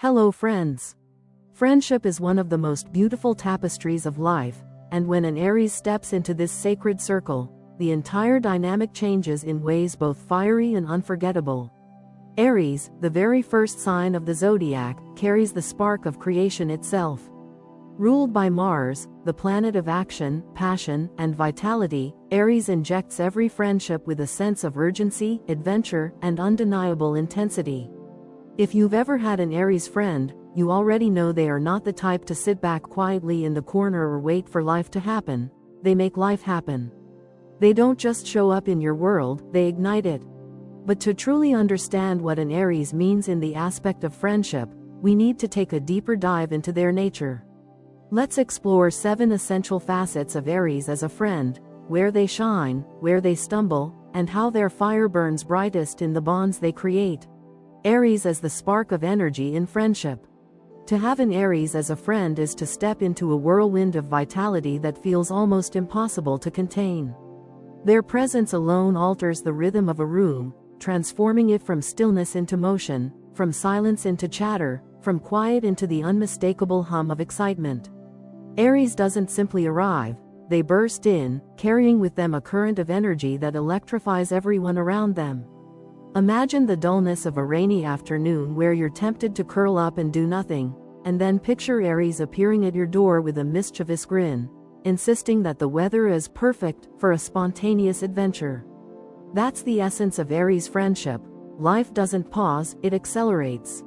Hello friends. Friendship is one of the most beautiful tapestries of life, and when an Aries steps into this sacred circle, the entire dynamic changes in ways both fiery and unforgettable. Aries, the very first sign of the zodiac, carries the spark of creation itself. Ruled by Mars, the planet of action, passion, and vitality, Aries injects every friendship with a sense of urgency, adventure, and undeniable intensity. If you've ever had an Aries friend, you already know they are not the type to sit back quietly in the corner or wait for life to happen. They make life happen. They don't just show up in your world, they ignite it. But to truly understand what an Aries means in the aspect of friendship, we need to take a deeper dive into their nature. Let's explore 7 essential facets of Aries as a friend, where they shine, where they stumble, and how their fire burns brightest in the bonds they create. Aries as the spark of energy in friendship. To have an Aries as a friend is to step into a whirlwind of vitality that feels almost impossible to contain. Their presence alone alters the rhythm of a room, transforming it from stillness into motion, from silence into chatter, from quiet into the unmistakable hum of excitement. Aries doesn't simply arrive, they burst in, carrying with them a current of energy that electrifies everyone around them. Imagine the dullness of a rainy afternoon where you're tempted to curl up and do nothing, and then picture Aries appearing at your door with a mischievous grin, insisting that the weather is perfect for a spontaneous adventure. That's the essence of Aries friendship. Life doesn't pause, it accelerates.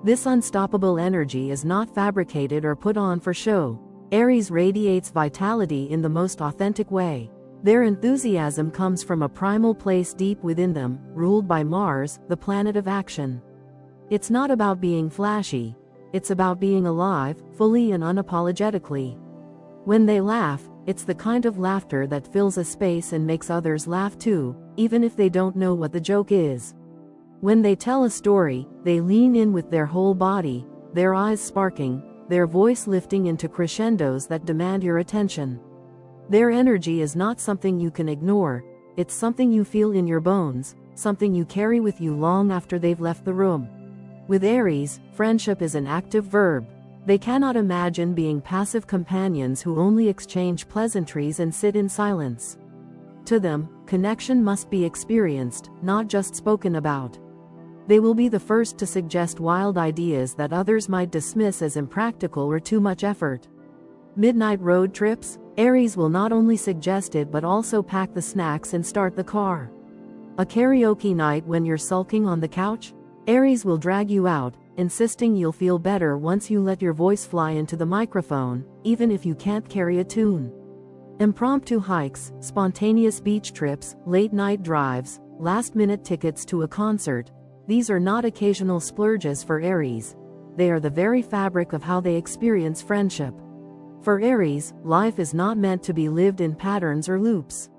This unstoppable energy is not fabricated or put on for show. Aries radiates vitality in the most authentic way. Their enthusiasm comes from a primal place deep within them, ruled by Mars, the planet of action. It's not about being flashy, it's about being alive, fully and unapologetically. When they laugh, it's the kind of laughter that fills a space and makes others laugh too, even if they don't know what the joke is. When they tell a story, they lean in with their whole body, their eyes sparking, their voice lifting into crescendos that demand your attention. Their energy is not something you can ignore, it's something you feel in your bones, something you carry with you long after they've left the room. With Aries, friendship is an active verb. They cannot imagine being passive companions who only exchange pleasantries and sit in silence. To them, connection must be experienced, not just spoken about. They will be the first to suggest wild ideas that others might dismiss as impractical or too much effort. Midnight road trips? Aries will not only suggest it but also pack the snacks and start the car. A karaoke night when you're sulking on the couch? Aries will drag you out, insisting you'll feel better once you let your voice fly into the microphone, even if you can't carry a tune. Impromptu hikes, spontaneous beach trips, late-night drives, last-minute tickets to a concert. These are not occasional splurges for Aries. They are the very fabric of how they experience friendship. For Aries, life is not meant to be lived in patterns or loops.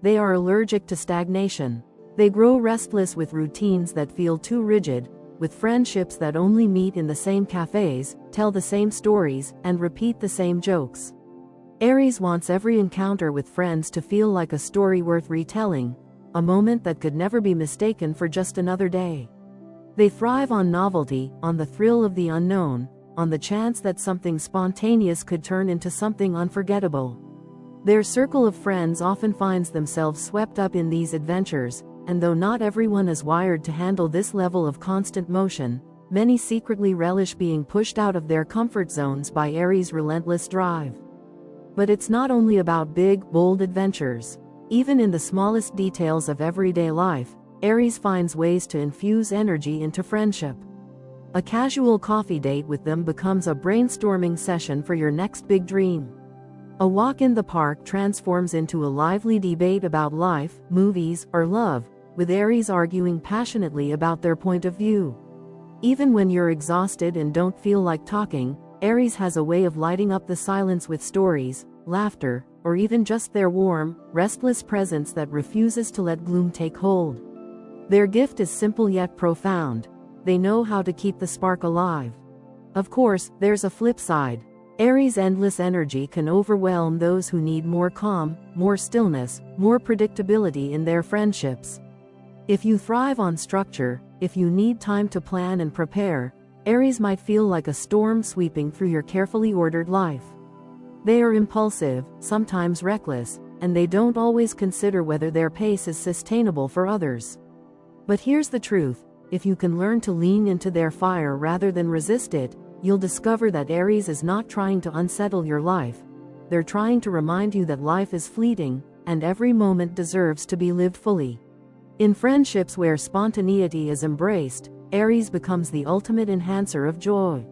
They are allergic to stagnation. They grow restless with routines that feel too rigid, with friendships that only meet in the same cafes, tell the same stories, and repeat the same jokes. Aries wants every encounter with friends to feel like a story worth retelling, a moment that could never be mistaken for just another day. They thrive on novelty, on the thrill of the unknown, on the chance that something spontaneous could turn into something unforgettable. Their circle of friends often finds themselves swept up in these adventures, and though not everyone is wired to handle this level of constant motion, many secretly relish being pushed out of their comfort zones by Aries' relentless drive. But it's not only about big, bold adventures. Even in the smallest details of everyday life, Aries finds ways to infuse energy into friendship. A casual coffee date with them becomes a brainstorming session for your next big dream. A walk in the park transforms into a lively debate about life, movies, or love, with Aries arguing passionately about their point of view. Even when you're exhausted and don't feel like talking, Aries has a way of lighting up the silence with stories, laughter, or even just their warm, restless presence that refuses to let gloom take hold. Their gift is simple yet profound. They know how to keep the spark alive. Of course, there's a flip side. Aries' endless energy can overwhelm those who need more calm, more stillness, more predictability in their friendships. If you thrive on structure, if you need time to plan and prepare, Aries might feel like a storm sweeping through your carefully ordered life. They are impulsive, sometimes reckless, and they don't always consider whether their pace is sustainable for others. But here's the truth: if you can learn to lean into their fire rather than resist it, you'll discover that Aries is not trying to unsettle your life. They're trying to remind you that life is fleeting, and every moment deserves to be lived fully. In friendships where spontaneity is embraced, Aries becomes the ultimate enhancer of joy.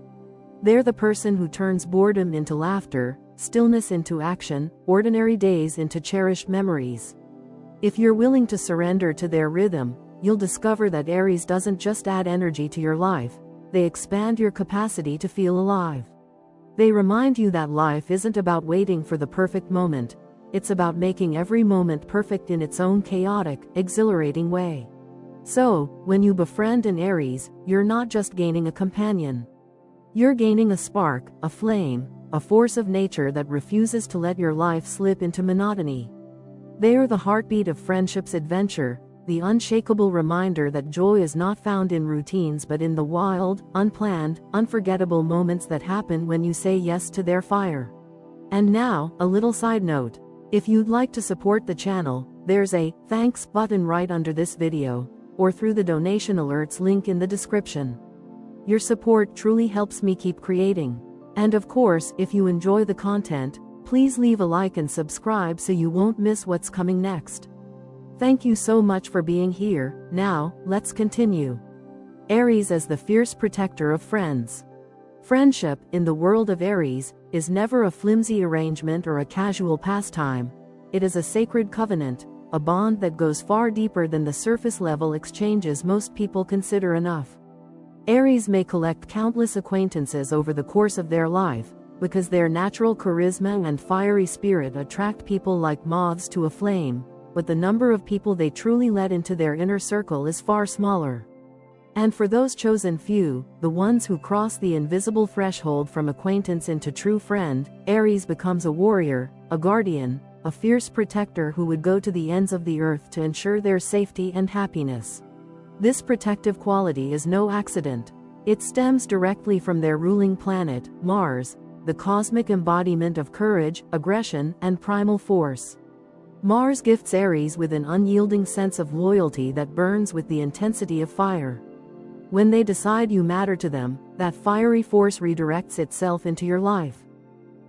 They're the person who turns boredom into laughter, stillness into action, ordinary days into cherished memories. If you're willing to surrender to their rhythm, you'll discover that Aries doesn't just add energy to your life, they expand your capacity to feel alive. They remind you that life isn't about waiting for the perfect moment, it's about making every moment perfect in its own chaotic, exhilarating way. So, when you befriend an Aries, you're not just gaining a companion. You're gaining a spark, a flame, a force of nature that refuses to let your life slip into monotony. They are the heartbeat of friendship's adventure, the unshakable reminder that joy is not found in routines but in the wild, unplanned, unforgettable moments that happen when you say yes to their fire. And now, a little side note. If you'd like to support the channel, there's a thanks button right under this video, or through the donation alerts link in the description. Your support truly helps me keep creating. And of course, if you enjoy the content, please leave a like and subscribe so you won't miss what's coming next. Thank you so much for being here. Now, let's continue. Aries as the fierce protector of friends. Friendship, in the world of Aries, is never a flimsy arrangement or a casual pastime. It is a sacred covenant, a bond that goes far deeper than the surface-level exchanges most people consider enough. Aries may collect countless acquaintances over the course of their life, because their natural charisma and fiery spirit attract people like moths to a flame, but the number of people they truly let into their inner circle is far smaller. And for those chosen few, the ones who cross the invisible threshold from acquaintance into true friend, Aries becomes a warrior, a guardian, a fierce protector who would go to the ends of the earth to ensure their safety and happiness. This protective quality is no accident. It stems directly from their ruling planet, Mars, the cosmic embodiment of courage, aggression, and primal force. Mars gifts Aries with an unyielding sense of loyalty that burns with the intensity of fire. When they decide you matter to them, that fiery force redirects itself into your life.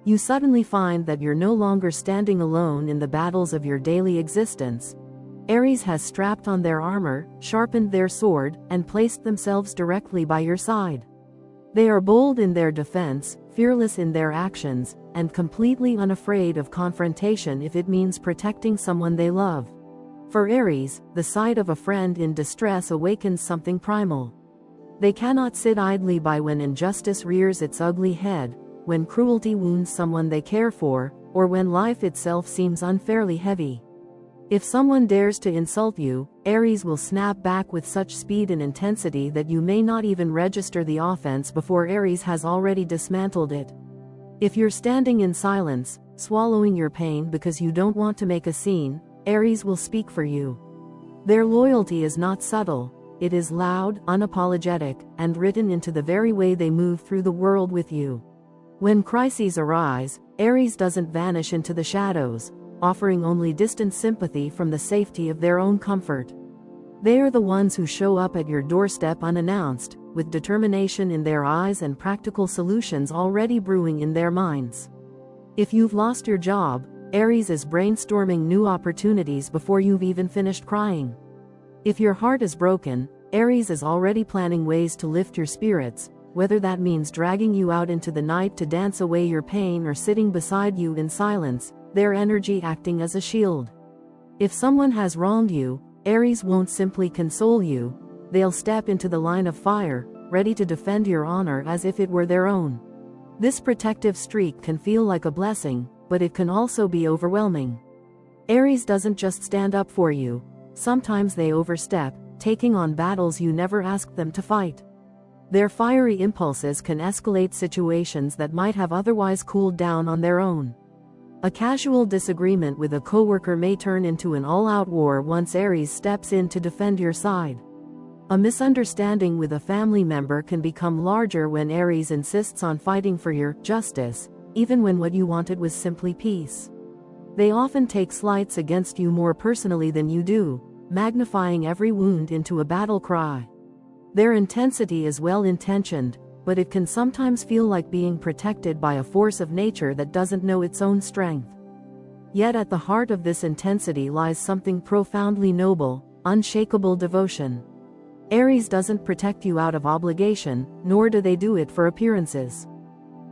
You suddenly find that you're no longer standing alone in the battles of your daily existence. Aries has strapped on their armor, sharpened their sword, and placed themselves directly by your side. They are bold in their defense, fearless in their actions, and completely unafraid of confrontation if it means protecting someone they love. For Aries, the sight of a friend in distress awakens something primal. They cannot sit idly by when injustice rears its ugly head, when cruelty wounds someone they care for, or when life itself seems unfairly heavy. If someone dares to insult you, Aries will snap back with such speed and intensity that you may not even register the offense before Aries has already dismantled it. If you're standing in silence, swallowing your pain because you don't want to make a scene, Aries will speak for you. Their loyalty is not subtle. It is loud, unapologetic, and written into the very way they move through the world with you. When crises arise, Aries doesn't vanish into the shadows, offering only distant sympathy from the safety of their own comfort. They are the ones who show up at your doorstep unannounced, with determination in their eyes and practical solutions already brewing in their minds. If you've lost your job, Aries is brainstorming new opportunities before you've even finished crying. If your heart is broken, Aries is already planning ways to lift your spirits, whether that means dragging you out into the night to dance away your pain or sitting beside you in silence, their energy acting as a shield. If someone has wronged you, Aries won't simply console you, they'll step into the line of fire, ready to defend your honor as if it were their own. This protective streak can feel like a blessing, but it can also be overwhelming. Aries doesn't just stand up for you. Sometimes they overstep, taking on battles you never asked them to fight. Their fiery impulses can escalate situations that might have otherwise cooled down on their own. A casual disagreement with a coworker may turn into an all-out war once Aries steps in to defend your side. A misunderstanding with a family member can become larger when Aries insists on fighting for your justice, even when what you wanted was simply peace. They often take slights against you more personally than you do, magnifying every wound into a battle cry. Their intensity is well-intentioned, but it can sometimes feel like being protected by a force of nature that doesn't know its own strength. Yet at the heart of this intensity lies something profoundly noble, unshakable devotion. Aries doesn't protect you out of obligation, nor do they do it for appearances.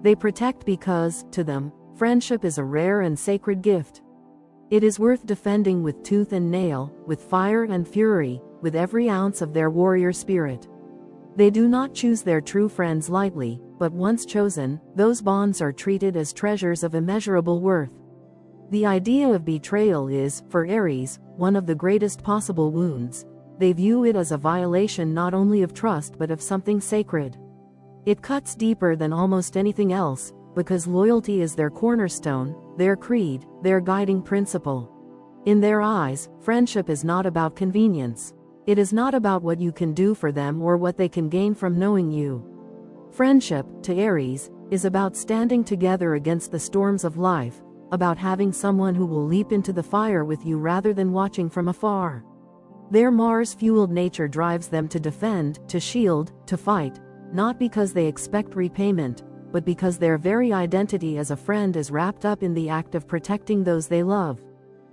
They protect because, to them, friendship is a rare and sacred gift. It is worth defending with tooth and nail, with fire and fury, with every ounce of their warrior spirit. They do not choose their true friends lightly, but once chosen, those bonds are treated as treasures of immeasurable worth. The idea of betrayal is, for Aries, one of the greatest possible wounds. They view it as a violation not only of trust but of something sacred. It cuts deeper than almost anything else, because loyalty is their cornerstone, their creed, their guiding principle. In their eyes, friendship is not about convenience. It is not about what you can do for them or what they can gain from knowing you. Friendship, to Aries, is about standing together against the storms of life, about having someone who will leap into the fire with you rather than watching from afar. Their Mars-fueled nature drives them to defend, to shield, to fight, not because they expect repayment, but because their very identity as a friend is wrapped up in the act of protecting those they love.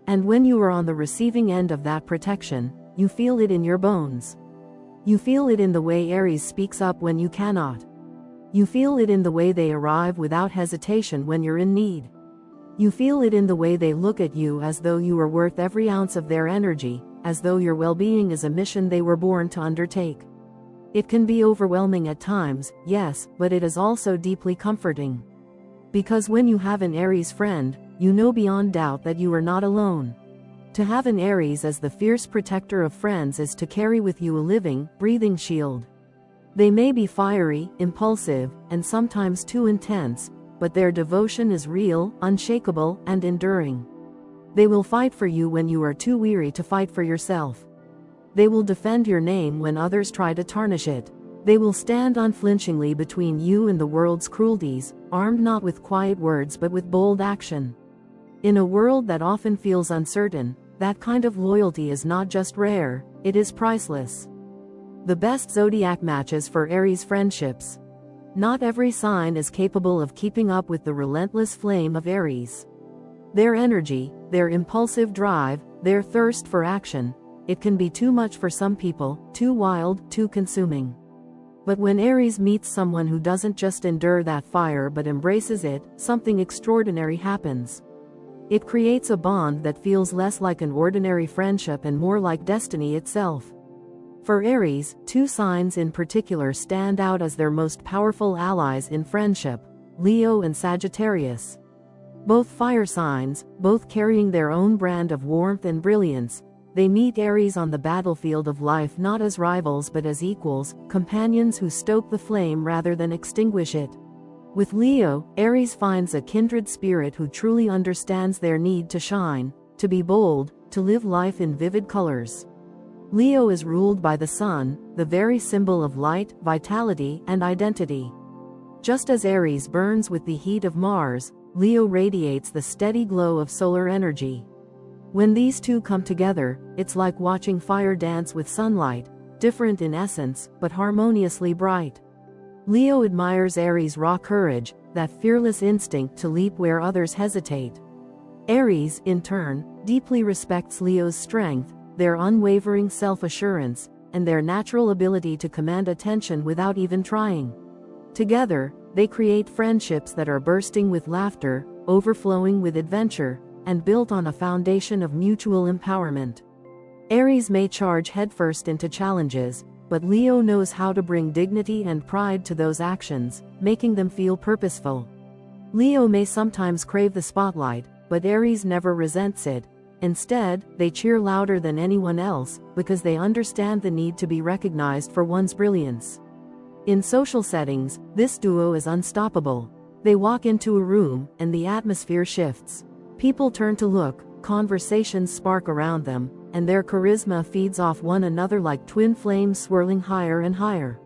And when you are on the receiving end of that protection, you feel it in your bones. You feel it in the way Aries speaks up when you cannot. You feel it in the way they arrive without hesitation when you're in need. You feel it in the way they look at you as though you are worth every ounce of their energy, as though your well-being is a mission they were born to undertake. It can be overwhelming at times, yes, but it is also deeply comforting. Because when you have an Aries friend, you know beyond doubt that you are not alone. To have an Aries as the fierce protector of friends is to carry with you a living, breathing shield. They may be fiery, impulsive, and sometimes too intense, but their devotion is real, unshakable, and enduring. They will fight for you when you are too weary to fight for yourself. They will defend your name when others try to tarnish it. They will stand unflinchingly between you and the world's cruelties, armed not with quiet words but with bold action. In a world that often feels uncertain, that kind of loyalty is not just rare, it is priceless. The best zodiac matches for Aries friendships. Not every sign is capable of keeping up with the relentless flame of Aries. Their energy, their impulsive drive, their thirst for action, it can be too much for some people, too wild, too consuming. But when Aries meets someone who doesn't just endure that fire but embraces it, something extraordinary happens. It creates a bond that feels less like an ordinary friendship and more like destiny itself. For Aries, two signs in particular stand out as their most powerful allies in friendship: Leo and Sagittarius. Both fire signs, both carrying their own brand of warmth and brilliance, they meet Aries on the battlefield of life not as rivals but as equals, companions who stoke the flame rather than extinguish it. With Leo, Aries finds a kindred spirit who truly understands their need to shine, to be bold, to live life in vivid colors. Leo is ruled by the sun, the very symbol of light, vitality, and identity. Just as Aries burns with the heat of Mars, Leo radiates the steady glow of solar energy. When these two come together, it's like watching fire dance with sunlight, different in essence, but harmoniously bright. Leo admires Aries' raw courage, that fearless instinct to leap where others hesitate. Aries, in turn, deeply respects Leo's strength, their unwavering self-assurance, and their natural ability to command attention without even trying. Together, they create friendships that are bursting with laughter, overflowing with adventure, and built on a foundation of mutual empowerment. Aries may charge headfirst into challenges, but Leo knows how to bring dignity and pride to those actions, making them feel purposeful. Leo may sometimes crave the spotlight, but Aries never resents it. Instead, they cheer louder than anyone else, because they understand the need to be recognized for one's brilliance. In social settings, this duo is unstoppable. They walk into a room, and the atmosphere shifts. People turn to look, conversations spark around them, and their charisma feeds off one another like twin flames swirling higher and higher.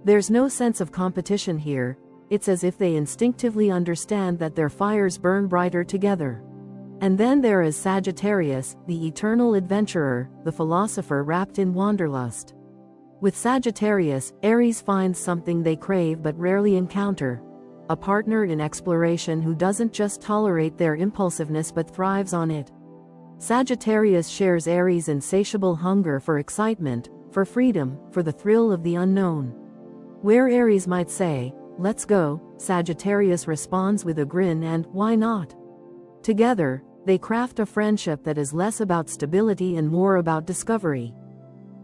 There's no sense of competition here, it's as if they instinctively understand that their fires burn brighter together. And then there is Sagittarius, the eternal adventurer, the philosopher wrapped in wanderlust. With Sagittarius, Aries finds something they crave but rarely encounter: a partner in exploration who doesn't just tolerate their impulsiveness but thrives on it. Sagittarius shares Aries' insatiable hunger for excitement, for freedom, for the thrill of the unknown. Where Aries might say, "Let's go," Sagittarius responds with a grin and, "Why not?" Together, they craft a friendship that is less about stability and more about discovery.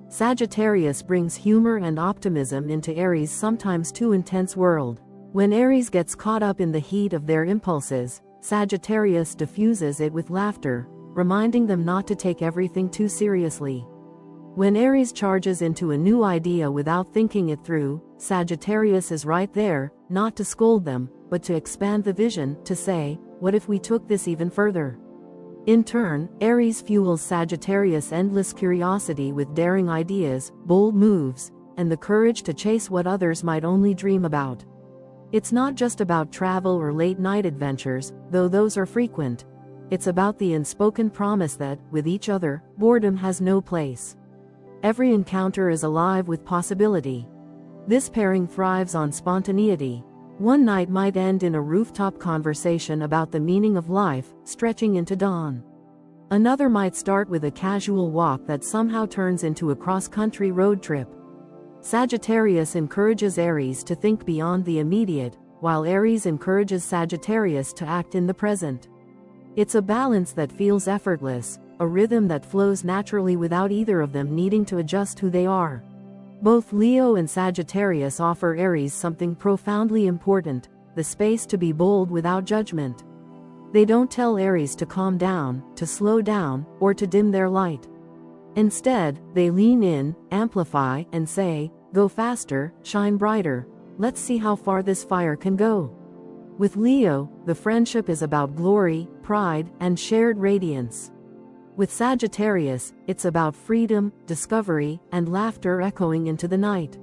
Sagittarius brings humor and optimism into Aries' sometimes too intense world. When Aries gets caught up in the heat of their impulses, Sagittarius diffuses it with laughter, reminding them not to take everything too seriously. When Aries charges into a new idea without thinking it through, Sagittarius is right there, not to scold them, but to expand the vision, to say, "What if we took this even further?" In turn, Aries fuels Sagittarius' endless curiosity with daring ideas, bold moves, and the courage to chase what others might only dream about. It's not just about travel or late-night adventures, though those are frequent. It's about the unspoken promise that, with each other, boredom has no place. Every encounter is alive with possibility. This pairing thrives on spontaneity. One night might end in a rooftop conversation about the meaning of life, stretching into dawn. Another might start with a casual walk that somehow turns into a cross-country road trip. Sagittarius encourages Aries to think beyond the immediate, while Aries encourages Sagittarius to act in the present. It's a balance that feels effortless, a rhythm that flows naturally without either of them needing to adjust who they are. Both Leo and Sagittarius offer Aries something profoundly important: the space to be bold without judgment. They don't tell Aries to calm down, to slow down, or to dim their light. Instead, they lean in, amplify, and say, "Go faster, shine brighter, let's see how far this fire can go." With Leo, the friendship is about glory, pride, and shared radiance. With Sagittarius, it's about freedom, discovery, and laughter echoing into the night.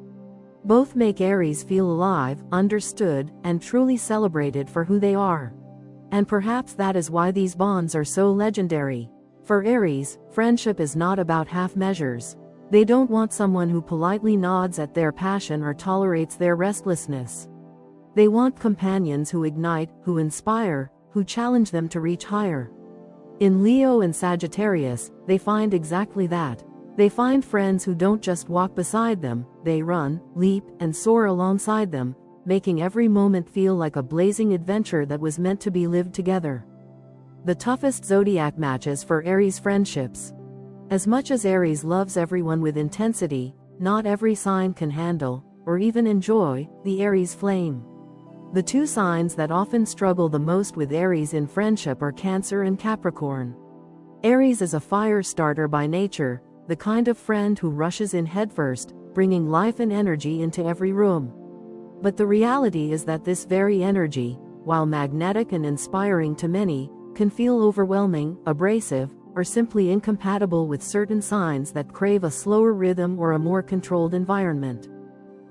Both make Aries feel alive, understood, and truly celebrated for who they are. And perhaps that is why these bonds are so legendary. For Aries, friendship is not about half measures. They don't want someone who politely nods at their passion or tolerates their restlessness. They want companions who ignite, who inspire, who challenge them to reach higher. In Leo and Sagittarius, they find exactly that. They find friends who don't just walk beside them, they run, leap, and soar alongside them, making every moment feel like a blazing adventure that was meant to be lived together. The toughest zodiac matches for Aries friendships. As much as Aries loves everyone with intensity, not every sign can handle, or even enjoy, the Aries flame. The two signs that often struggle the most with Aries in friendship are Cancer and Capricorn. Aries is a fire starter by nature, the kind of friend who rushes in headfirst, bringing life and energy into every room. But the reality is that this very energy, while magnetic and inspiring to many, can feel overwhelming, abrasive, or simply incompatible with certain signs that crave a slower rhythm or a more controlled environment.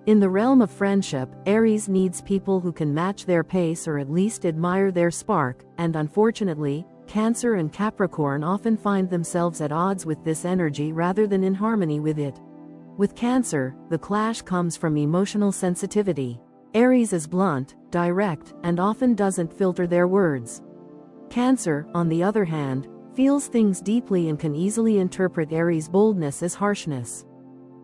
In the realm of friendship, Aries needs people who can match their pace or at least admire their spark, and unfortunately, Cancer and Capricorn often find themselves at odds with this energy rather than in harmony with it. With Cancer, the clash comes from emotional sensitivity. Aries is blunt, direct, and often doesn't filter their words. Cancer, on the other hand, feels things deeply and can easily interpret Aries' boldness as harshness.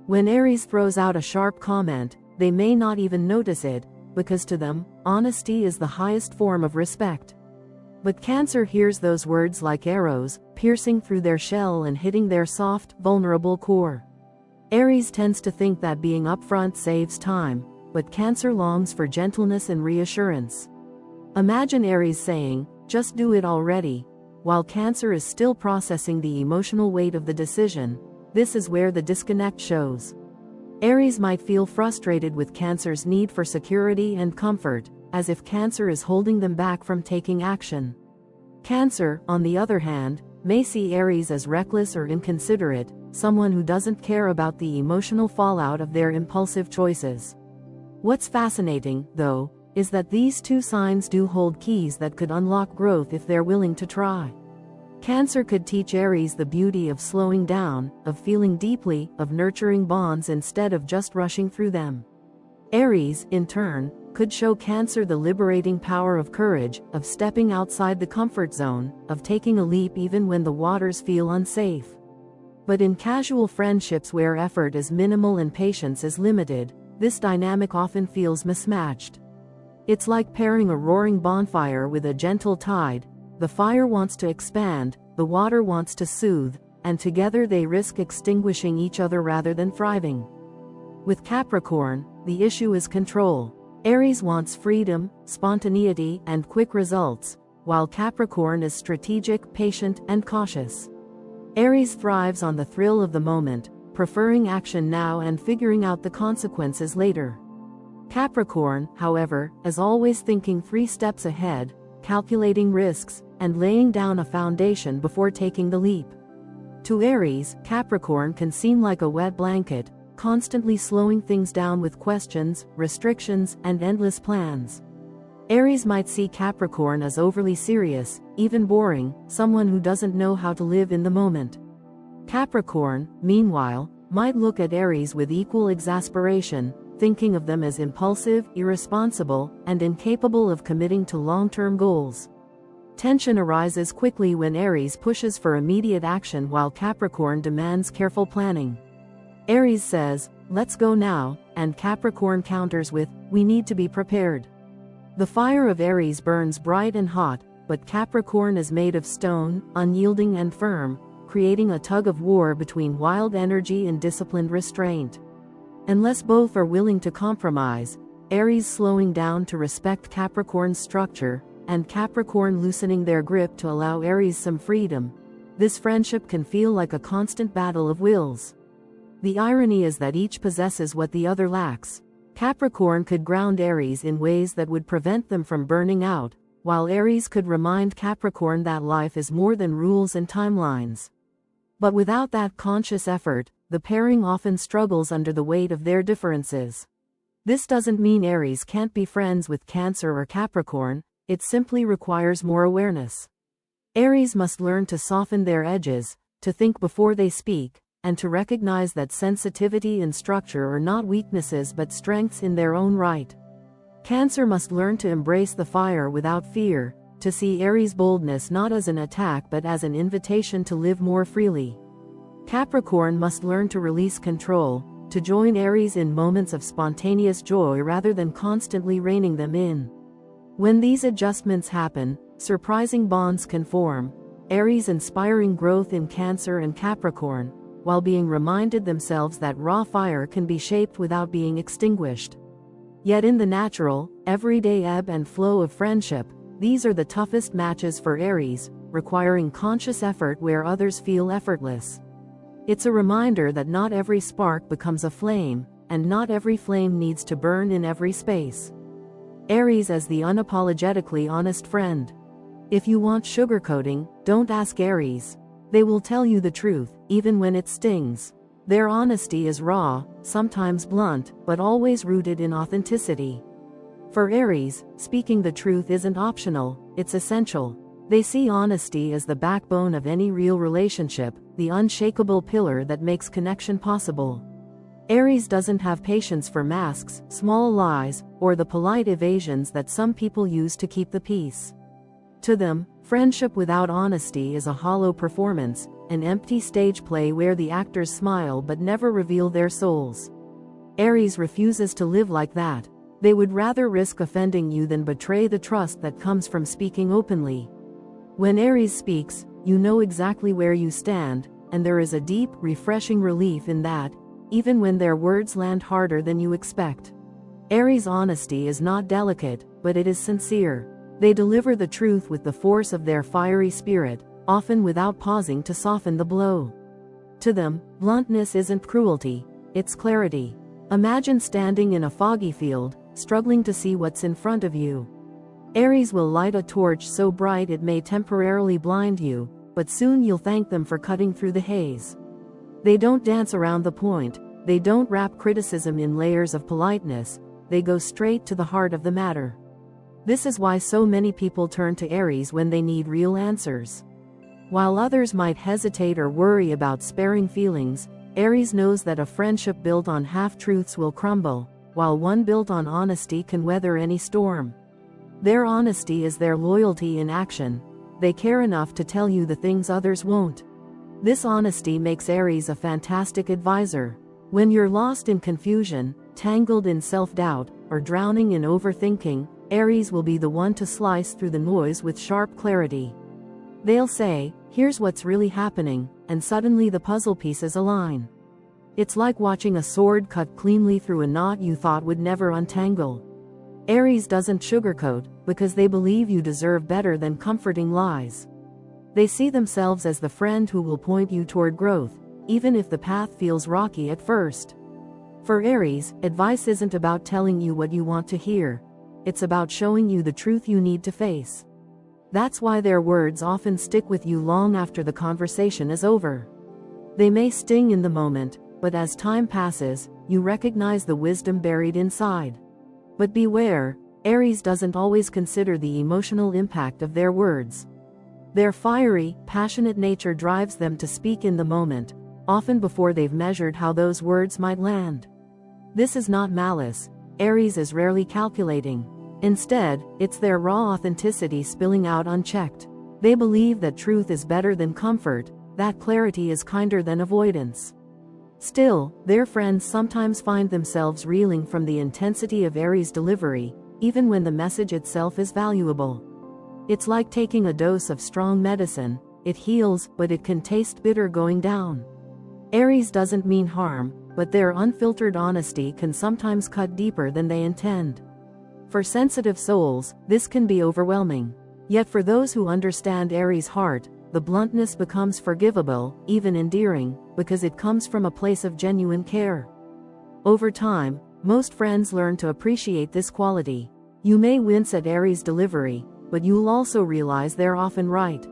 When Aries throws out a sharp comment, they may not even notice it, because to them, honesty is the highest form of respect. But Cancer hears those words like arrows, piercing through their shell and hitting their soft, vulnerable core. Aries tends to think that being upfront saves time, but Cancer longs for gentleness and reassurance. Imagine Aries saying, "Just do it already," while Cancer is still processing the emotional weight of the decision. This is where the disconnect shows. Aries might feel frustrated with Cancer's need for security and comfort, as if Cancer is holding them back from taking action. Cancer, on the other hand, may see Aries as reckless or inconsiderate, someone who doesn't care about the emotional fallout of their impulsive choices. What's fascinating, though, is that these two signs do hold keys that could unlock growth if they're willing to try. Cancer could teach Aries the beauty of slowing down, of feeling deeply, of nurturing bonds instead of just rushing through them. Aries, in turn, could show Cancer the liberating power of courage, of stepping outside the comfort zone, of taking a leap even when the waters feel unsafe. But in casual friendships where effort is minimal and patience is limited, this dynamic often feels mismatched. It's like pairing a roaring bonfire with a gentle tide. The fire wants to expand, the water wants to soothe, and together they risk extinguishing each other rather than thriving. With Capricorn, the issue is control. Aries wants freedom, spontaneity, and quick results, while Capricorn is strategic, patient, and cautious. Aries thrives on the thrill of the moment, preferring action now and figuring out the consequences later. Capricorn, however, is always thinking 3 steps ahead, calculating risks, and laying down a foundation before taking the leap. To Aries, Capricorn can seem like a wet blanket, constantly slowing things down with questions, restrictions, and endless plans. Aries might see Capricorn as overly serious, even boring, someone who doesn't know how to live in the moment. Capricorn, meanwhile, might look at Aries with equal exasperation, thinking of them as impulsive, irresponsible, and incapable of committing to long-term goals. Tension arises quickly when Aries pushes for immediate action while Capricorn demands careful planning. Aries says, "Let's go now," and Capricorn counters with, "We need to be prepared." The fire of Aries burns bright and hot, but Capricorn is made of stone, unyielding and firm, creating a tug-of-war between wild energy and disciplined restraint. Unless both are willing to compromise, Aries slowing down to respect Capricorn's structure, and Capricorn loosening their grip to allow Aries some freedom, this friendship can feel like a constant battle of wills. The irony is that each possesses what the other lacks. Capricorn could ground Aries in ways that would prevent them from burning out, while Aries could remind Capricorn that life is more than rules and timelines. But without that conscious effort, the pairing often struggles under the weight of their differences. This doesn't mean Aries can't be friends with Cancer or Capricorn, it simply requires more awareness. Aries must learn to soften their edges, to think before they speak, and to recognize that sensitivity and structure are not weaknesses but strengths in their own right. Cancer must learn to embrace the fire without fear, to see Aries' boldness not as an attack but as an invitation to live more freely. Capricorn must learn to release control, to join Aries in moments of spontaneous joy rather than constantly reining them in. When these adjustments happen, surprising bonds can form, Aries inspiring growth in Cancer and Capricorn, while being reminded themselves that raw fire can be shaped without being extinguished. Yet in the natural, everyday ebb and flow of friendship, these are the toughest matches for Aries, requiring conscious effort where others feel effortless. It's a reminder that not every spark becomes a flame, and not every flame needs to burn in every space. Aries as the unapologetically honest friend. If you want sugarcoating, don't ask Aries. They will tell you the truth, even when it stings. Their honesty is raw, sometimes blunt, but always rooted in authenticity. For Aries, speaking the truth isn't optional, it's essential. They see honesty as the backbone of any real relationship, the unshakable pillar that makes connection possible. Aries doesn't have patience for masks, small lies, or the polite evasions that some people use to keep the peace. To them, friendship without honesty is a hollow performance, an empty stage play where the actors smile but never reveal their souls. Aries refuses to live like that. They would rather risk offending you than betray the trust that comes from speaking openly. When Aries speaks, you know exactly where you stand, and there is a deep, refreshing relief in that, even when their words land harder than you expect. Aries' honesty is not delicate, but it is sincere. They deliver the truth with the force of their fiery spirit, often without pausing to soften the blow. To them, bluntness isn't cruelty, it's clarity. Imagine standing in a foggy field, struggling to see what's in front of you. Aries will light a torch so bright it may temporarily blind you, but soon you'll thank them for cutting through the haze. They don't dance around the point, they don't wrap criticism in layers of politeness, they go straight to the heart of the matter. This is why so many people turn to Aries when they need real answers. While others might hesitate or worry about sparing feelings, Aries knows that a friendship built on half-truths will crumble, while one built on honesty can weather any storm. Their honesty is their loyalty in action. They care enough to tell you the things others won't. This honesty makes Aries a fantastic advisor. When you're lost in confusion, tangled in self-doubt, or drowning in overthinking, Aries will be the one to slice through the noise with sharp clarity. They'll say, "Here's what's really happening," and suddenly the puzzle pieces align. It's like watching a sword cut cleanly through a knot you thought would never untangle. Aries doesn't sugarcoat, because they believe you deserve better than comforting lies. They see themselves as the friend who will point you toward growth, even if the path feels rocky at first. For Aries, advice isn't about telling you what you want to hear. It's about showing you the truth you need to face. That's why their words often stick with you long after the conversation is over. They may sting in the moment, but as time passes, you recognize the wisdom buried inside. But beware, Aries doesn't always consider the emotional impact of their words. Their fiery, passionate nature drives them to speak in the moment, often before they've measured how those words might land. This is not malice. Aries is rarely calculating. Instead, it's their raw authenticity spilling out unchecked. They believe that truth is better than comfort, that clarity is kinder than avoidance. Still, their friends sometimes find themselves reeling from the intensity of Aries' delivery, even when the message itself is valuable. It's like taking a dose of strong medicine. It heals, but it can taste bitter going down. Aries doesn't mean harm, but their unfiltered honesty can sometimes cut deeper than they intend. For sensitive souls, this can be overwhelming. Yet for those who understand Aries' heart, the bluntness becomes forgivable, even endearing, because it comes from a place of genuine care. Over time, most friends learn to appreciate this quality. You may wince at Aries' delivery, but you'll also realize they're often right.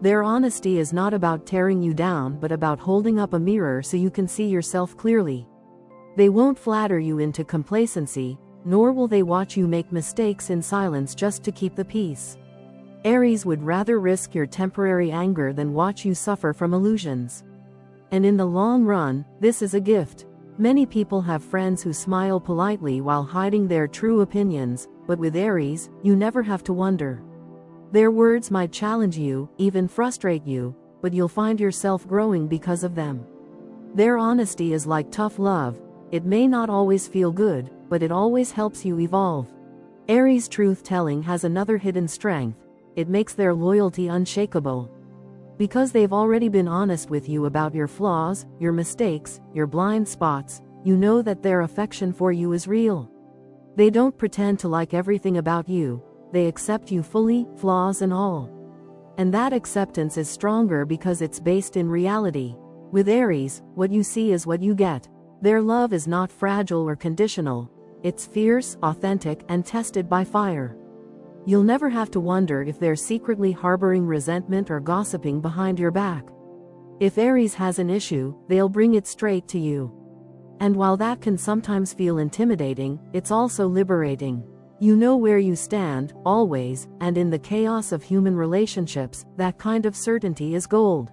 Their honesty is not about tearing you down but about holding up a mirror so you can see yourself clearly. They won't flatter you into complacency, nor will they watch you make mistakes in silence just to keep the peace. Aries would rather risk your temporary anger than watch you suffer from illusions. And in the long run, this is a gift. Many people have friends who smile politely while hiding their true opinions, but with Aries, you never have to wonder. Their words might challenge you, even frustrate you, but you'll find yourself growing because of them. Their honesty is like tough love. It may not always feel good, but it always helps you evolve. Aries' truth-telling has another hidden strength. It makes their loyalty unshakable. Because they've already been honest with you about your flaws, your mistakes, your blind spots, you know that their affection for you is real. They don't pretend to like everything about you. They accept you fully, flaws and all. And that acceptance is stronger because it's based in reality. With Aries, what you see is what you get. Their love is not fragile or conditional. It's fierce, authentic, and tested by fire. You'll never have to wonder if they're secretly harboring resentment or gossiping behind your back. If Aries has an issue, they'll bring it straight to you. And while that can sometimes feel intimidating, it's also liberating. You know where you stand, always, and in the chaos of human relationships, that kind of certainty is gold.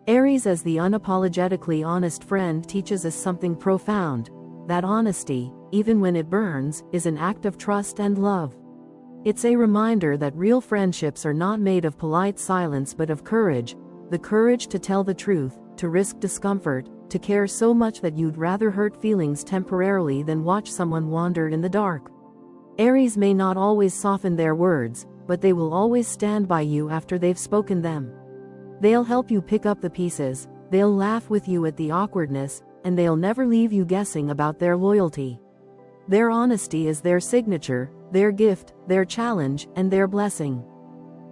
Aries as the unapologetically honest friend teaches us something profound. That honesty, even when it burns, is an act of trust and love. It's a reminder that real friendships are not made of polite silence but of courage, the courage to tell the truth, to risk discomfort, to care so much that you'd rather hurt feelings temporarily than watch someone wander in the dark. Aries may not always soften their words, but they will always stand by you after they've spoken them. They'll help you pick up the pieces, they'll laugh with you at the awkwardness, and they'll never leave you guessing about their loyalty. Their honesty is their signature, their gift, their challenge, and their blessing.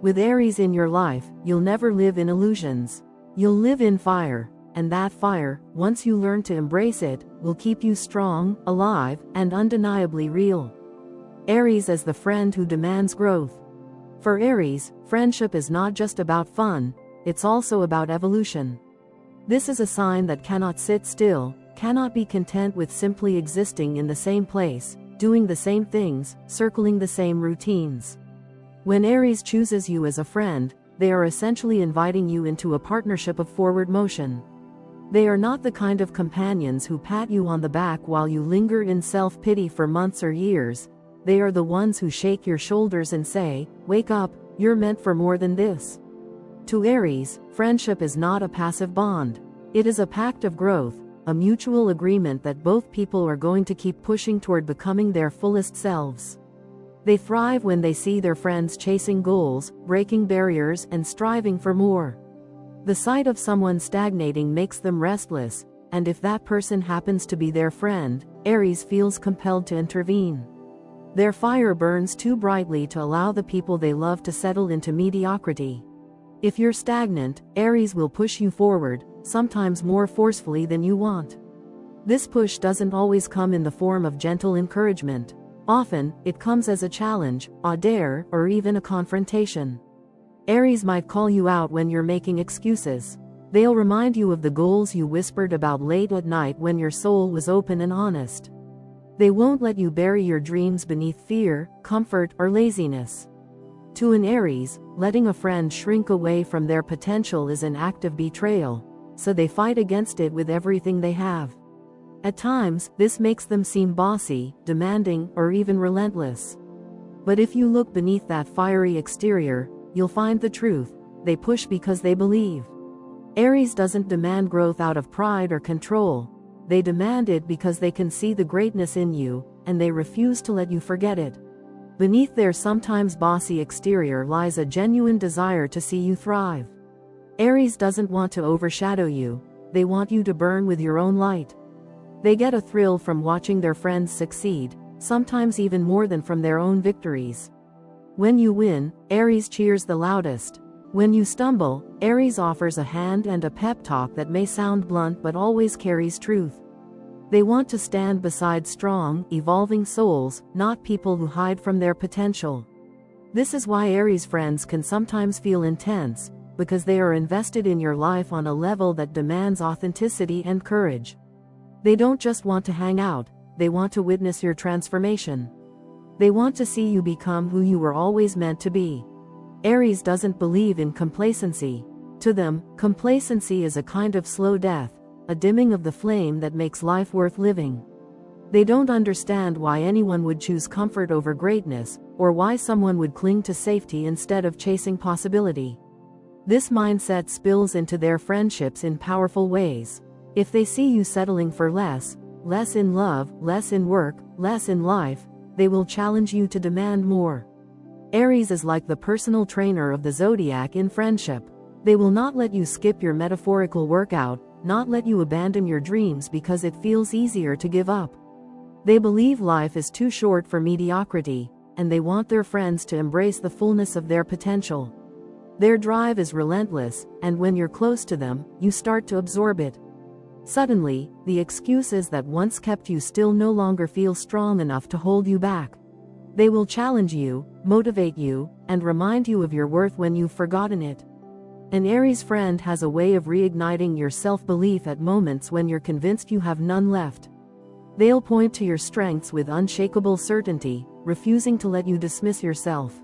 With Aries in your life, you'll never live in illusions. You'll live in fire, and that fire, once you learn to embrace it, will keep you strong, alive, and undeniably real. Aries as the friend who demands growth. For Aries, friendship is not just about fun, it's also about evolution. This is a sign that cannot sit still, cannot be content with simply existing in the same place, doing the same things, circling the same routines. When Aries chooses you as a friend, they are essentially inviting you into a partnership of forward motion. They are not the kind of companions who pat you on the back while you linger in self-pity for months or years. They are the ones who shake your shoulders and say, "Wake up, you're meant for more than this." To Aries, friendship is not a passive bond. It is a pact of growth, a mutual agreement that both people are going to keep pushing toward becoming their fullest selves. They thrive when they see their friends chasing goals, breaking barriers, and striving for more. The sight of someone stagnating makes them restless, and if that person happens to be their friend, Aries feels compelled to intervene. Their fire burns too brightly to allow the people they love to settle into mediocrity. If you're stagnant, Aries will push you forward, sometimes more forcefully than you want. This push doesn't always come in the form of gentle encouragement. Often, it comes as a challenge, a dare, or even a confrontation. Aries might call you out when you're making excuses. They'll remind you of the goals you whispered about late at night when your soul was open and honest. They won't let you bury your dreams beneath fear, comfort, or laziness. To an Aries, letting a friend shrink away from their potential is an act of betrayal, so they fight against it with everything they have. At times, this makes them seem bossy, demanding, or even relentless. But if you look beneath that fiery exterior, you'll find the truth. They push because they believe. Aries doesn't demand growth out of pride or control. They demand it because they can see the greatness in you, and they refuse to let you forget it. Beneath their sometimes bossy exterior lies a genuine desire to see you thrive. Aries doesn't want to overshadow you. They want you to burn with your own light. They get a thrill from watching their friends succeed, sometimes even more than from their own victories. When you win, Aries cheers the loudest. When you stumble, Aries offers a hand and a pep talk that may sound blunt but always carries truth. They want to stand beside strong, evolving souls, not people who hide from their potential. This is why Aries friends can sometimes feel intense, because they are invested in your life on a level that demands authenticity and courage. They don't just want to hang out, they want to witness your transformation. They want to see you become who you were always meant to be. Aries doesn't believe in complacency. To them, complacency is a kind of slow death, a dimming of the flame that makes life worth living. They don't understand why anyone would choose comfort over greatness, or why someone would cling to safety instead of chasing possibility. This mindset spills into their friendships in powerful ways. If they see you settling for less in love, less in work, less in life, they will challenge you to demand more. Aries is like the personal trainer of the zodiac in friendship. They will not let you skip your metaphorical workout, not let you abandon your dreams because it feels easier to give up. They believe life is too short for mediocrity, and they want their friends to embrace the fullness of their potential. Their drive is relentless, and when you're close to them, you start to absorb it. Suddenly, the excuses that once kept you still no longer feel strong enough to hold you back. They will challenge you, motivate you, and remind you of your worth when you've forgotten it. An Aries friend has a way of reigniting your self-belief at moments when you're convinced you have none left. They'll point to your strengths with unshakable certainty, refusing to let you dismiss yourself.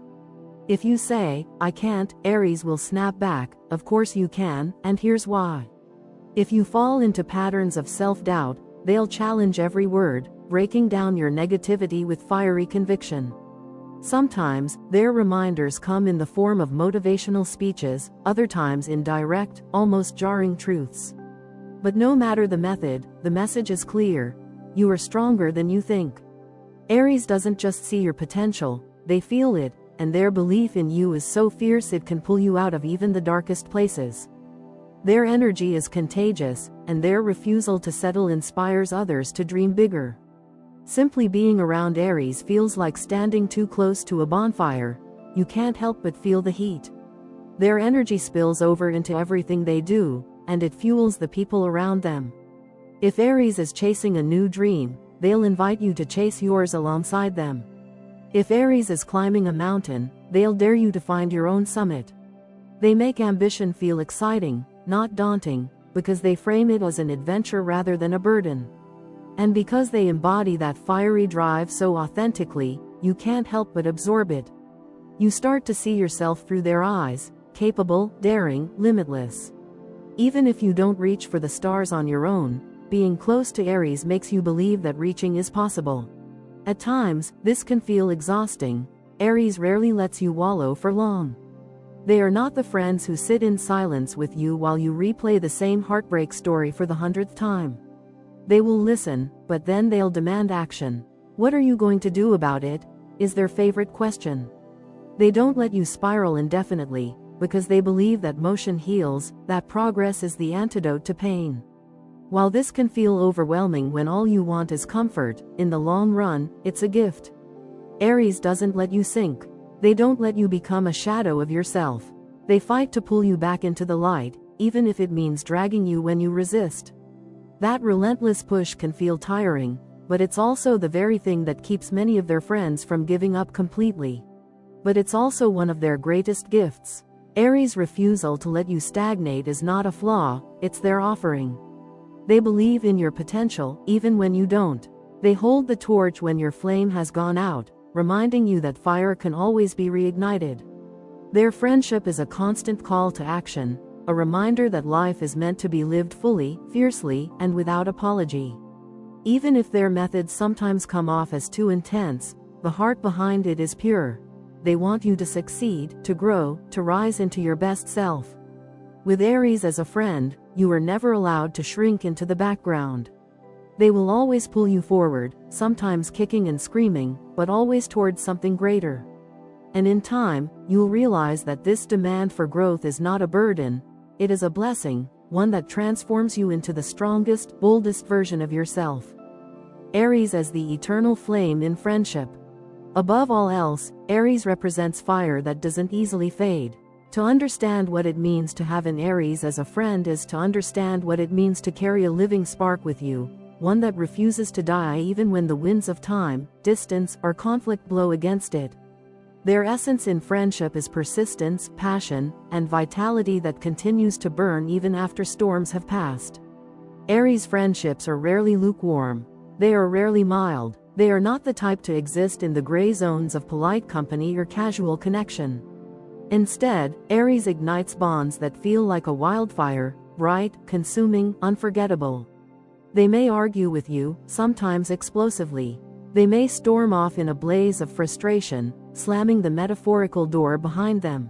If you say, "I can't," Aries will snap back, "Of course you can, and here's why." If you fall into patterns of self-doubt, they'll challenge every word, breaking down your negativity with fiery conviction. Sometimes, their reminders come in the form of motivational speeches, other times in direct, almost jarring truths. But no matter the method, the message is clear: you are stronger than you think. Aries doesn't just see your potential, they feel it, and their belief in you is so fierce it can pull you out of even the darkest places. Their energy is contagious, and their refusal to settle inspires others to dream bigger. Simply being around Aries feels like standing too close to a bonfire. You can't help but feel the heat. Their energy spills over into everything they do, and it fuels the people around them. If Aries is chasing a new dream, they'll invite you to chase yours alongside them. If Aries is climbing a mountain, they'll dare you to find your own summit. They make ambition feel exciting, not daunting, because they frame it as an adventure rather than a burden. And because they embody that fiery drive so authentically, you can't help but absorb it. You start to see yourself through their eyes, capable, daring, limitless. Even if you don't reach for the stars on your own, being close to Aries makes you believe that reaching is possible. At times, this can feel exhausting. Aries rarely lets you wallow for long. They are not the friends who sit in silence with you while you replay the same heartbreak story for the 100th time. They will listen, but then they'll demand action. What are you going to do about it? Is their favorite question. They don't let you spiral indefinitely, because they believe that motion heals, that progress is the antidote to pain. While this can feel overwhelming when all you want is comfort, in the long run, it's a gift. Aries doesn't let you sink. They don't let you become a shadow of yourself. They fight to pull you back into the light, even if it means dragging you when you resist. That relentless push can feel tiring, but it's also the very thing that keeps many of their friends from giving up completely. But it's also one of their greatest gifts. Aries' refusal to let you stagnate is not a flaw, it's their offering. They believe in your potential, even when you don't. They hold the torch when your flame has gone out, reminding you that fire can always be reignited. Their friendship is a constant call to action, a reminder that life is meant to be lived fully, fiercely, and without apology. Even if their methods sometimes come off as too intense, the heart behind it is pure. They want you to succeed, to grow, to rise into your best self. With Aries as a friend, you are never allowed to shrink into the background. They will always pull you forward, sometimes kicking and screaming, but always towards something greater. And in time, you'll realize that this demand for growth is not a burden, it is a blessing, one that transforms you into the strongest, boldest version of yourself. Aries as the eternal flame in friendship. Above all else, Aries represents fire that doesn't easily fade. To understand what it means to have an Aries as a friend is to understand what it means to carry a living spark with you, one that refuses to die even when the winds of time, distance, or conflict blow against it. Their essence in friendship is persistence, passion, and vitality that continues to burn even after storms have passed. Aries friendships are rarely lukewarm. They are rarely mild. They are not the type to exist in the gray zones of polite company or casual connection. Instead, Aries ignites bonds that feel like a wildfire, bright, consuming, unforgettable. They may argue with you, sometimes explosively. They may storm off in a blaze of frustration, slamming the metaphorical door behind them.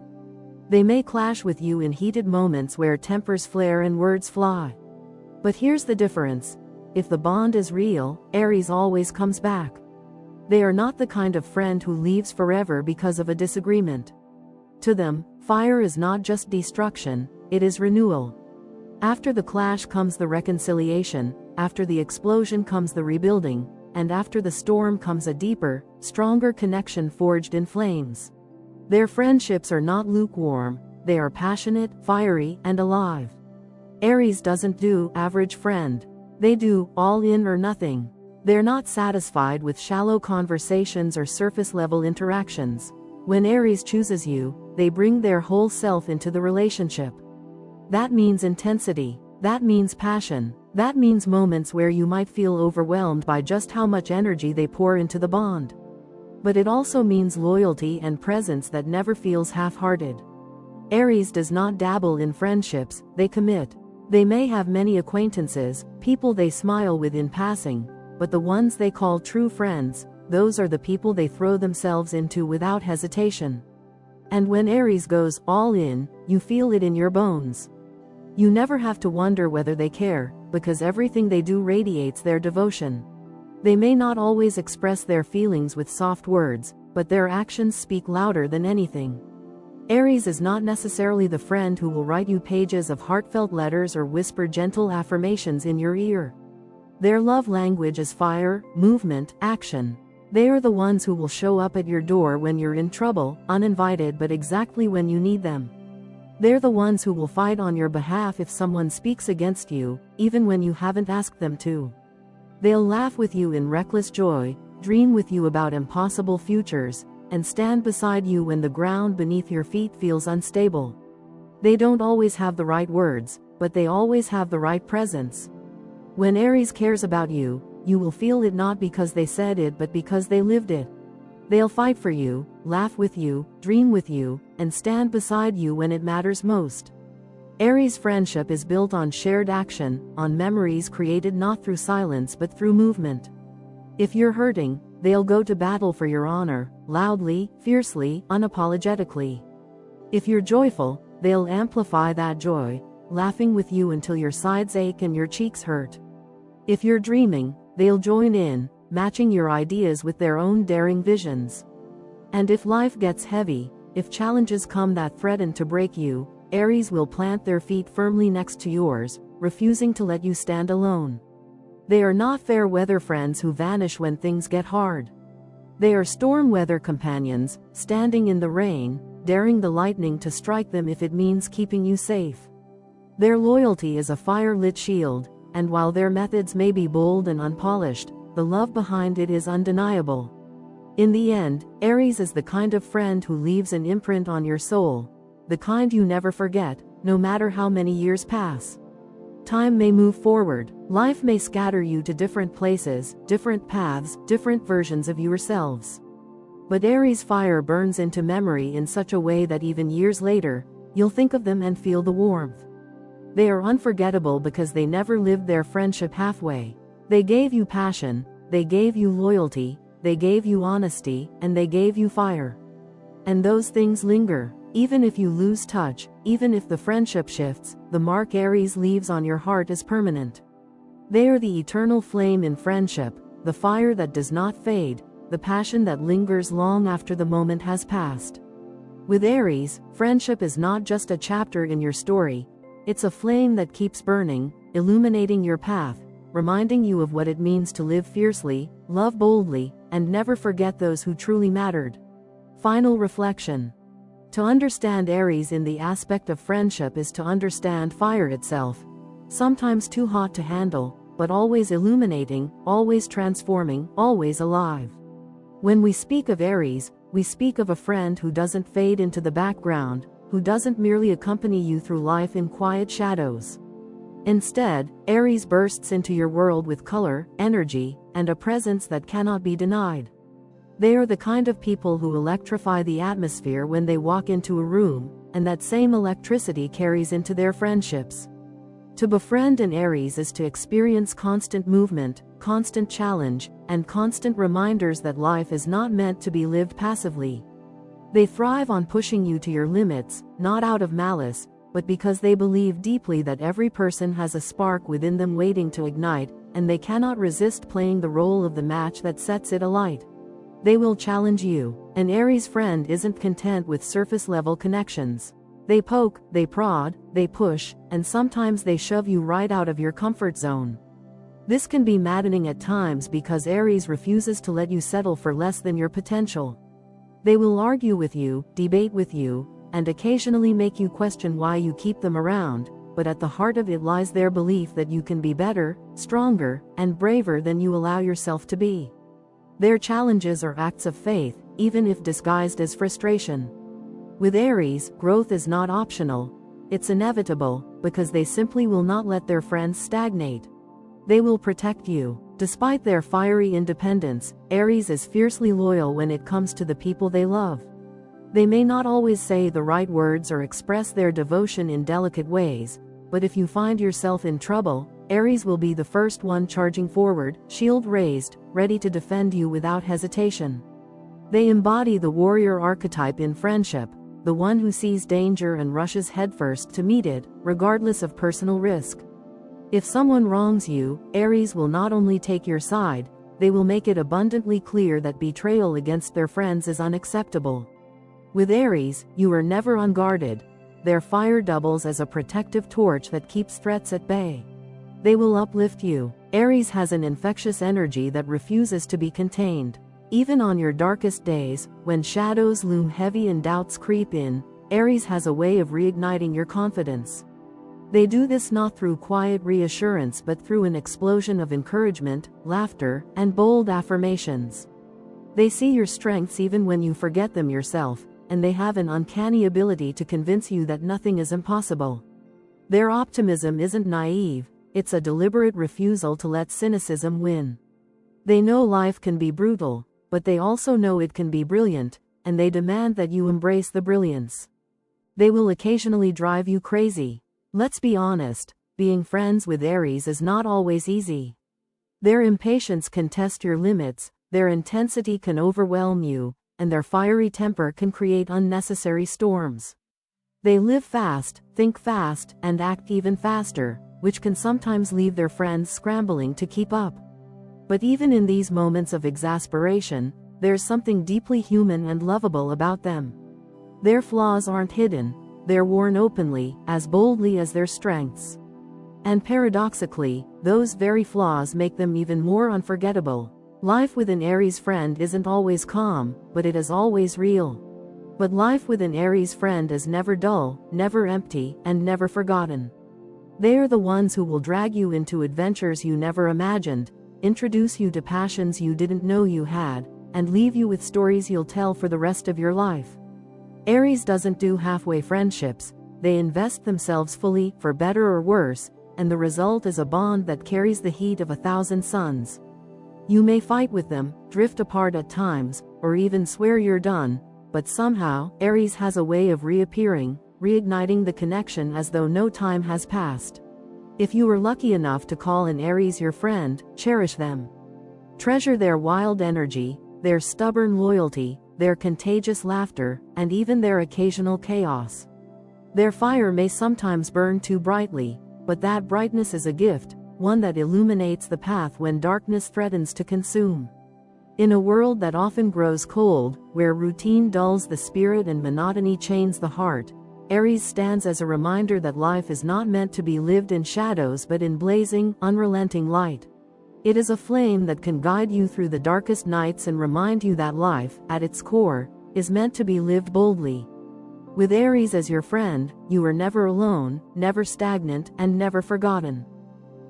They may clash with you in heated moments where tempers flare and words fly. But here's the difference. If the bond is real, Aries always comes back. They are not the kind of friend who leaves forever because of a disagreement. To them, fire is not just destruction, it is renewal. After the clash comes the reconciliation, after the explosion comes the rebuilding, and after the storm comes a deeper, stronger connection forged in flames. Their friendships are not lukewarm, they are passionate, fiery, and alive. Aries doesn't do average friend. They do all in or nothing. They're not satisfied with shallow conversations or surface-level interactions. When Aries chooses you, they bring their whole self into the relationship. That means intensity. That means passion. That means moments where you might feel overwhelmed by just how much energy they pour into the bond. But it also means loyalty and presence that never feels half-hearted. Aries does not dabble in friendships, they commit. They may have many acquaintances, people they smile with in passing, but the ones they call true friends, those are the people they throw themselves into without hesitation. And when Aries goes all in, you feel it in your bones. You never have to wonder whether they care, because everything they do radiates their devotion. They may not always express their feelings with soft words, but their actions speak louder than anything. Aries is not necessarily the friend who will write you pages of heartfelt letters or whisper gentle affirmations in your ear. Their love language is fire, movement, action. They are the ones who will show up at your door when you're in trouble, uninvited but exactly when you need them. They're the ones who will fight on your behalf if someone speaks against you, even when you haven't asked them to. They'll laugh with you in reckless joy, dream with you about impossible futures, and stand beside you when the ground beneath your feet feels unstable. They don't always have the right words, but they always have the right presence. When Aries cares about you, you will feel it not because they said it but because they lived it. They'll fight for you, laugh with you, dream with you, and stand beside you when it matters most. Aries friendship is built on shared action, on memories created not through silence but through movement. If you're hurting, they'll go to battle for your honor, loudly, fiercely, unapologetically. If you're joyful, they'll amplify that joy, laughing with you until your sides ache and your cheeks hurt. If you're dreaming, they'll join in, matching your ideas with their own daring visions. And if life gets heavy, if challenges come that threaten to break you, Aries will plant their feet firmly next to yours, refusing to let you stand alone. They are not fair weather friends who vanish when things get hard. They are storm weather companions, standing in the rain, daring the lightning to strike them if it means keeping you safe. Their loyalty is a fire-lit shield, and while their methods may be bold and unpolished, the love behind it is undeniable. In the end, Aries is the kind of friend who leaves an imprint on your soul, the kind you never forget, no matter how many years pass. Time may move forward, life may scatter you to different places, different paths, different versions of yourselves. But Aries fire burns into memory in such a way that even years later, you'll think of them and feel the warmth. They are unforgettable because they never lived their friendship halfway. They gave you passion, they gave you loyalty, they gave you honesty, and they gave you fire. And those things linger. Even if you lose touch, even if the friendship shifts, the mark Aries leaves on your heart is permanent. They are the eternal flame in friendship, the fire that does not fade, the passion that lingers long after the moment has passed. With Aries, friendship is not just a chapter in your story, it's a flame that keeps burning, illuminating your path, reminding you of what it means to live fiercely, love boldly, and never forget those who truly mattered. Final reflection. To understand Aries in the aspect of friendship is to understand fire itself. Sometimes too hot to handle, but always illuminating, always transforming, always alive. When we speak of Aries, we speak of a friend who doesn't fade into the background, who doesn't merely accompany you through life in quiet shadows. Instead, Aries bursts into your world with color, energy, and a presence that cannot be denied. They are the kind of people who electrify the atmosphere when they walk into a room, and that same electricity carries into their friendships. To befriend an Aries is to experience constant movement, constant challenge, and constant reminders that life is not meant to be lived passively. They thrive on pushing you to your limits, not out of malice, but because they believe deeply that every person has a spark within them waiting to ignite, and they cannot resist playing the role of the match that sets it alight. They will challenge you. An Aries friend isn't content with surface-level connections. They poke, they prod, they push, and sometimes they shove you right out of your comfort zone. This can be maddening at times because Aries refuses to let you settle for less than your potential. They will argue with you, debate with you, and occasionally make you question why you keep them around, but at the heart of it lies their belief that you can be better, stronger, and braver than you allow yourself to be. Their challenges are acts of faith, even if disguised as frustration. With Aries, growth is not optional, it's inevitable, because they simply will not let their friends stagnate. They will protect you. Despite their fiery independence, Aries is fiercely loyal when it comes to the people they love. They may not always say the right words or express their devotion in delicate ways, but if you find yourself in trouble, Aries will be the first one charging forward, shield raised, ready to defend you without hesitation. They embody the warrior archetype in friendship, the one who sees danger and rushes headfirst to meet it, regardless of personal risk. If someone wrongs you, Aries will not only take your side, they will make it abundantly clear that betrayal against their friends is unacceptable. With Aries, you are never unguarded. Their fire doubles as a protective torch that keeps threats at bay. They will uplift you. Aries has an infectious energy that refuses to be contained. Even on your darkest days, when shadows loom heavy and doubts creep in, Aries has a way of reigniting your confidence. They do this not through quiet reassurance but through an explosion of encouragement, laughter, and bold affirmations. They see your strengths even when you forget them yourself, and they have an uncanny ability to convince you that nothing is impossible. Their optimism isn't naive, it's a deliberate refusal to let cynicism win. They know life can be brutal, but they also know it can be brilliant, and they demand that you embrace the brilliance. They will occasionally drive you crazy. Let's be honest, being friends with Aries is not always easy. Their impatience can test your limits, their intensity can overwhelm you, and their fiery temper can create unnecessary storms. They live fast, think fast, and act even faster, which can sometimes leave their friends scrambling to keep up. But even in these moments of exasperation, there's something deeply human and lovable about them. Their flaws aren't hidden, they're worn openly, as boldly as their strengths. And paradoxically, those very flaws make them even more unforgettable. Life with an Aries friend isn't always calm, but it is always real. But life with an Aries friend is never dull, never empty, and never forgotten. They are the ones who will drag you into adventures you never imagined, introduce you to passions you didn't know you had, and leave you with stories you'll tell for the rest of your life. Aries doesn't do halfway friendships, they invest themselves fully, for better or worse, and the result is a bond that carries the heat of 1,000 suns. You may fight with them, drift apart at times, or even swear you're done, but somehow, Aries has a way of reappearing, reigniting the connection as though no time has passed. If you were lucky enough to call an Aries your friend, cherish them. Treasure their wild energy, their stubborn loyalty, their contagious laughter, and even their occasional chaos. Their fire may sometimes burn too brightly, but that brightness is a gift, one that illuminates the path when darkness threatens to consume. In a world that often grows cold, where routine dulls the spirit and monotony chains the heart, Aries stands as a reminder that life is not meant to be lived in shadows but in blazing, unrelenting light. It is a flame that can guide you through the darkest nights and remind you that life, at its core, is meant to be lived boldly. With Aries as your friend, you are never alone, never stagnant, and never forgotten.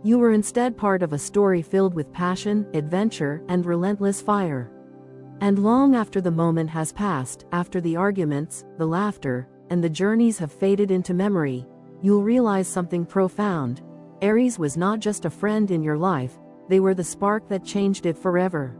You are instead part of a story filled with passion, adventure, and relentless fire. And long after the moment has passed, after the arguments, the laughter, and the journeys have faded into memory, you'll realize something profound. Aries was not just a friend in your life, they were the spark that changed it forever.